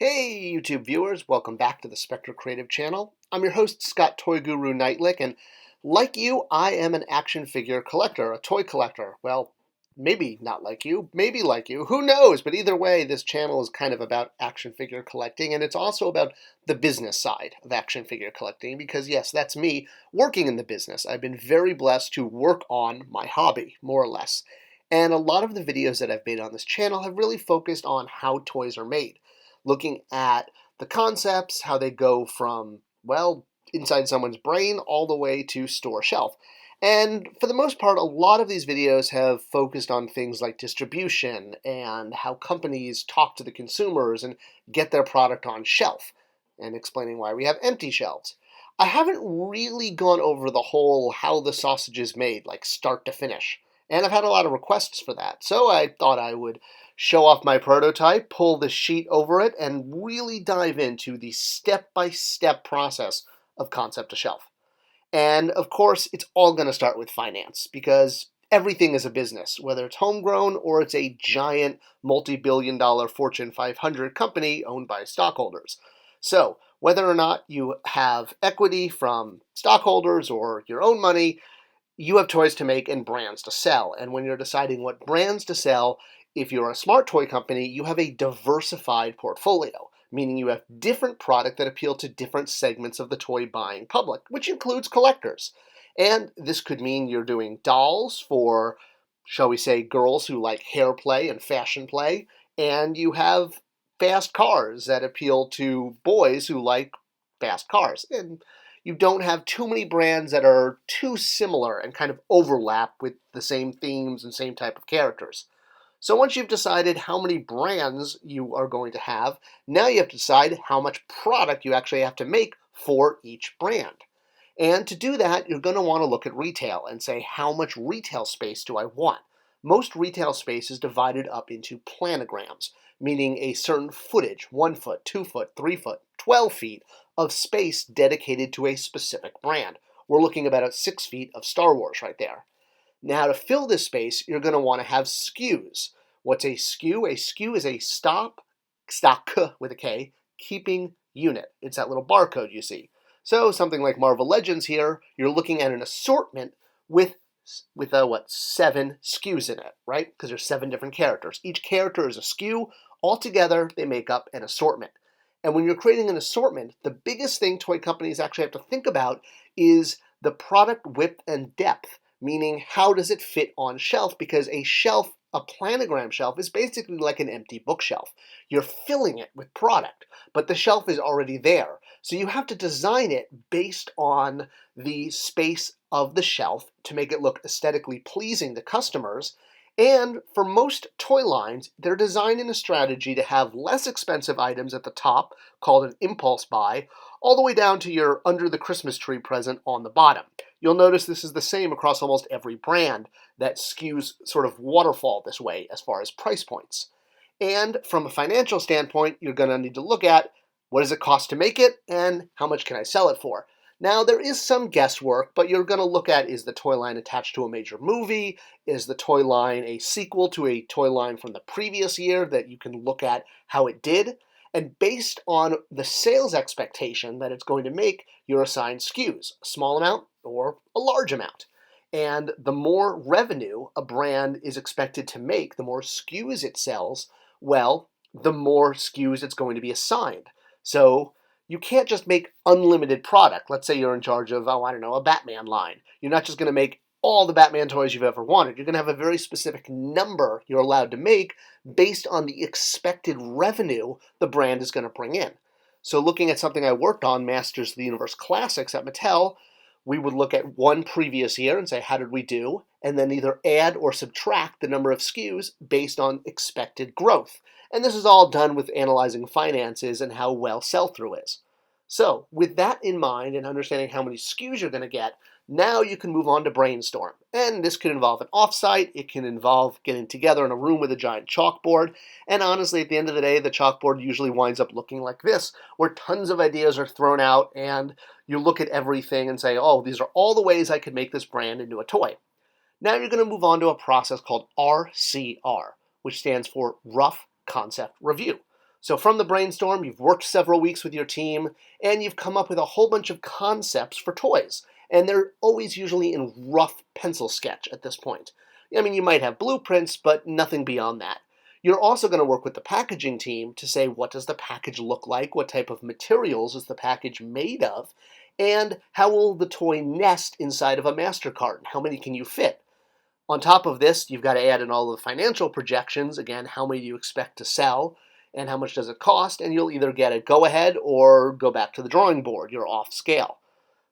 Hey YouTube viewers, welcome back to the Spector Creative channel. I'm your host Scott Toy Guru Neitlich, and like you, I am an action figure collector, a toy collector. Well, maybe not like you, who knows? But either way, this channel is kind of about action figure collecting, and it's also about the business side of action figure collecting, because yes, that's me working in the business. I've been very blessed to work on my hobby, more or less. And a lot of the videos that I've made on this channel have really focused on how toys are made, looking at the concepts, how they go from, well, inside someone's brain all the way to store shelf. And for the most part, a lot of these videos have focused on things like distribution and how companies talk to the consumers and get their product on shelf, and explaining why we have empty shelves. I haven't really gone over the whole how the sausage is made, like start to finish. And I've had a lot of requests for that, so I thought I would show off my prototype, pull the sheet over it, and really dive into the step-by-step process of concept to shelf. And of course, it's all going to start with finance, because everything is a business, whether it's homegrown or it's a giant multi-billion-dollar Fortune 500 company owned by stockholders. So whether or not you have equity from stockholders or your own money, you have toys to make and brands to sell. And when you're deciding what brands to sell, if you're a smart toy company, you have a diversified portfolio, meaning you have different product that appeal to different segments of the toy buying public, which includes collectors. And this could mean you're doing dolls for, shall we say, girls who like hair play and fashion play, and you have fast cars that appeal to boys who like fast cars. And you don't have too many brands that are too similar and kind of overlap with the same themes and same type of characters. So once you've decided how many brands you are going to have, now you have to decide how much product you actually have to make for each brand. And to do that, you're going to want to look at retail and say, how much retail space do I want? Most retail space is divided up into planograms, meaning a certain footage, 1 foot, 2 foot, 3 foot, 12 feet of space dedicated to a specific brand. We're looking about at 6 feet of Star Wars right there. Now, to fill this space, you're going to want to have SKUs. What's a SKU? A SKU is a stock with a K, keeping unit. It's that little barcode you see. So something like Marvel Legends here, you're looking at an assortment with 7 SKUs in it, right? Because there's 7 different characters. Each character is a SKU. Altogether, they make up an assortment. And when you're creating an assortment, the biggest thing toy companies actually have to think about is the product width and depth, meaning how does it fit on shelf? Because a planogram shelf, is basically like an empty bookshelf. You're filling it with product, but the shelf is already there. So you have to design it based on the space of the shelf to make it look aesthetically pleasing to customers. And for most toy lines, they're designed in a strategy to have less expensive items at the top, called an impulse buy, all the way down to your under the Christmas tree present on the bottom. You'll notice this is the same across almost every brand that skews sort of waterfall this way as far as price points. And from a financial standpoint, you're going to need to look at what does it cost to make it and how much can I sell it for. Now, there is some guesswork, but you're going to look at, is the toy line attached to a major movie? Is the toy line a sequel to a toy line from the previous year that you can look at how it did? And based on the sales expectation that it's going to make, you're assigned SKUs, a small amount or a large amount. And the more revenue a brand is expected to make, the more SKUs it sells, well, the more SKUs it's going to be assigned. So you can't just make unlimited product. Let's say you're in charge of, a Batman line. You're not just going to make all the Batman toys you've ever wanted. You're going to have a very specific number you're allowed to make based on the expected revenue the brand is going to bring in. So looking at something I worked on, Masters of the Universe Classics at Mattel, we would look at one previous year and say, how did we do? And then either add or subtract the number of SKUs based on expected growth. And this is all done with analyzing finances and how well sell-through is. So with that in mind and understanding how many SKUs you're going to get, now you can move on to Brainstorm. And this could involve an offsite. It can involve getting together in a room with a giant chalkboard. And honestly, at the end of the day, the chalkboard usually winds up looking like this, where tons of ideas are thrown out and you look at everything and say, oh, these are all the ways I could make this brand into a toy. Now you're going to move on to a process called RCR, which stands for Rough Concept Review. So from the brainstorm, you've worked several weeks with your team, and you've come up with a whole bunch of concepts for toys. And they're always usually in rough pencil sketch at this point. I mean, you might have blueprints, but nothing beyond that. You're also going to work with the packaging team to say, what does the package look like? What type of materials is the package made of? And how will the toy nest inside of a master carton? How many can you fit? On top of this, you've got to add in all the financial projections. Again, how many do you expect to sell and how much does it cost? And you'll either get a go-ahead or go back to the drawing board. You're off scale.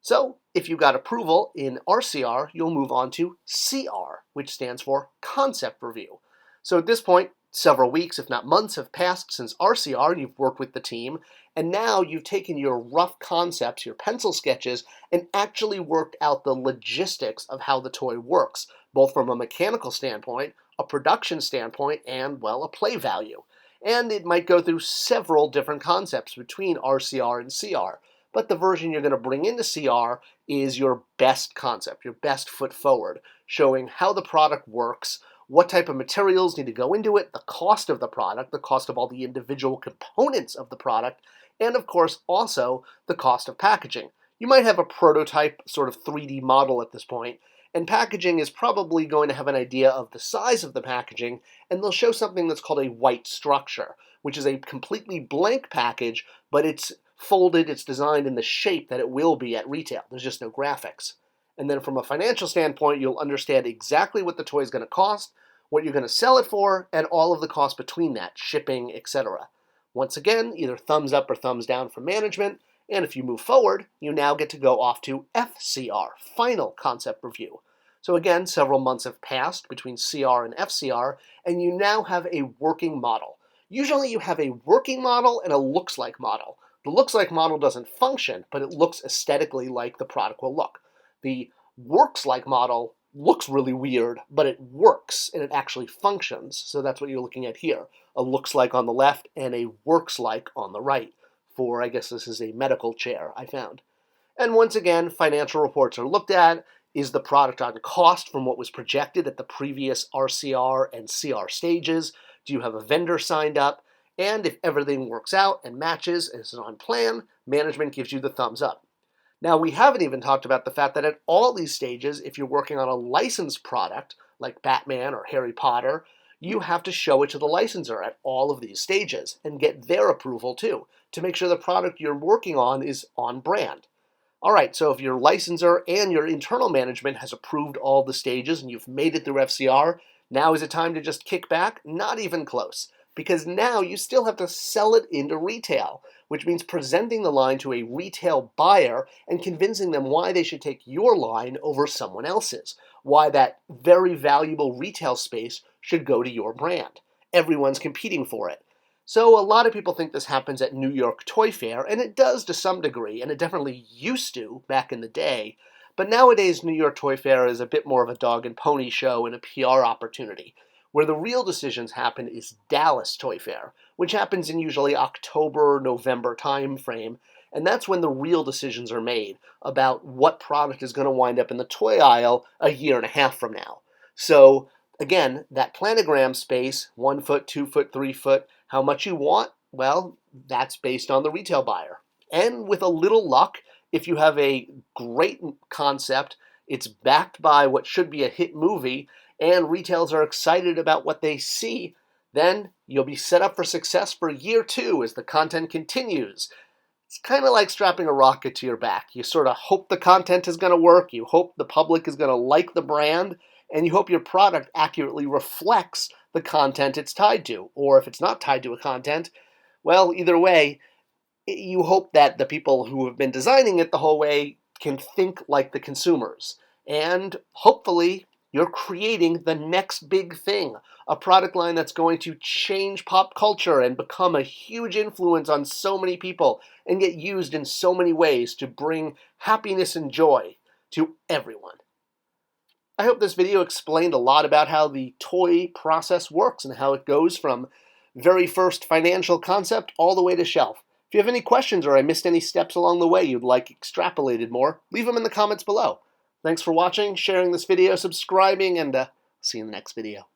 So if you got approval in RCR, you'll move on to CR, which stands for Concept Review. So at this point, several weeks, if not months, have passed since RCR. You've worked with the team, and now you've taken your rough concepts, your pencil sketches, and actually worked out the logistics of how the toy works, both from a mechanical standpoint, a production standpoint, and, well, a play value. And it might go through several different concepts between RCR and CR. But the version you're going to bring into CR is your best concept, your best foot forward, showing how the product works, what type of materials need to go into it, the cost of the product, the cost of all the individual components of the product, and of course also the cost of packaging. You might have a prototype sort of 3D model at this point, and packaging is probably going to have an idea of the size of the packaging, and they'll show something that's called a white structure, which is a completely blank package, but it's folded, it's designed in the shape that it will be at retail. There's just no graphics. And then from a financial standpoint, you'll understand exactly what the toy is going to cost, what you're going to sell it for, and all of the costs between that, shipping, etc. Once again, either thumbs up or thumbs down from management, and if you move forward, you now get to go off to FCR, Final Concept Review. So again, several months have passed between CR and FCR, and you now have a working model. Usually you have a working model and a looks-like model. The looks-like model doesn't function, but it looks aesthetically like the product will look. The works-like model looks really weird, but it works and it actually functions. So that's what you're looking at here. A looks-like on the left and a works-like on the right. For, I guess this is a medical chair I found. And once again, financial reports are looked at. Is the product on cost from what was projected at the previous RCR and CR stages? Do you have a vendor signed up? And if everything works out and matches and is on plan, management gives you the thumbs up. Now, we haven't even talked about the fact that at all these stages, if you're working on a licensed product, like Batman or Harry Potter, you have to show it to the licensor at all of these stages and get their approval too, to make sure the product you're working on is on brand. All right, so if your licensor and your internal management has approved all the stages and you've made it through FCR, now is it time to just kick back? Not even close. Because now you still have to sell it into retail, which means presenting the line to a retail buyer and convincing them why they should take your line over someone else's, why that very valuable retail space should go to your brand. Everyone's competing for it. So a lot of people think this happens at New York Toy Fair, and it does to some degree, and it definitely used to back in the day. But nowadays, New York Toy Fair is a bit more of a dog and pony show and a PR opportunity. Where the real decisions happen is Dallas Toy Fair, which happens in usually October, November time frame, and that's when the real decisions are made about what product is going to wind up in the toy aisle a year and a half from now. So again, that planogram space, 1 foot, 2 foot, 3 foot, how much you want, well, that's based on the retail buyer. And with a little luck, if you have a great concept, it's backed by what should be a hit movie, and retailers are excited about what they see, then you'll be set up for success for year 2 as the content continues. It's kind of like strapping a rocket to your back. You sort of hope the content is going to work, you hope the public is going to like the brand, and you hope your product accurately reflects the content it's tied to. Or if it's not tied to a content, well, either way, you hope that the people who have been designing it the whole way can think like the consumers. And hopefully, you're creating the next big thing, a product line that's going to change pop culture and become a huge influence on so many people and get used in so many ways to bring happiness and joy to everyone. I hope this video explained a lot about how the toy process works and how it goes from very first financial concept all the way to shelf. If you have any questions or I missed any steps along the way you'd like extrapolated more, leave them in the comments below. Thanks for watching, sharing this video, subscribing, and see you in the next video.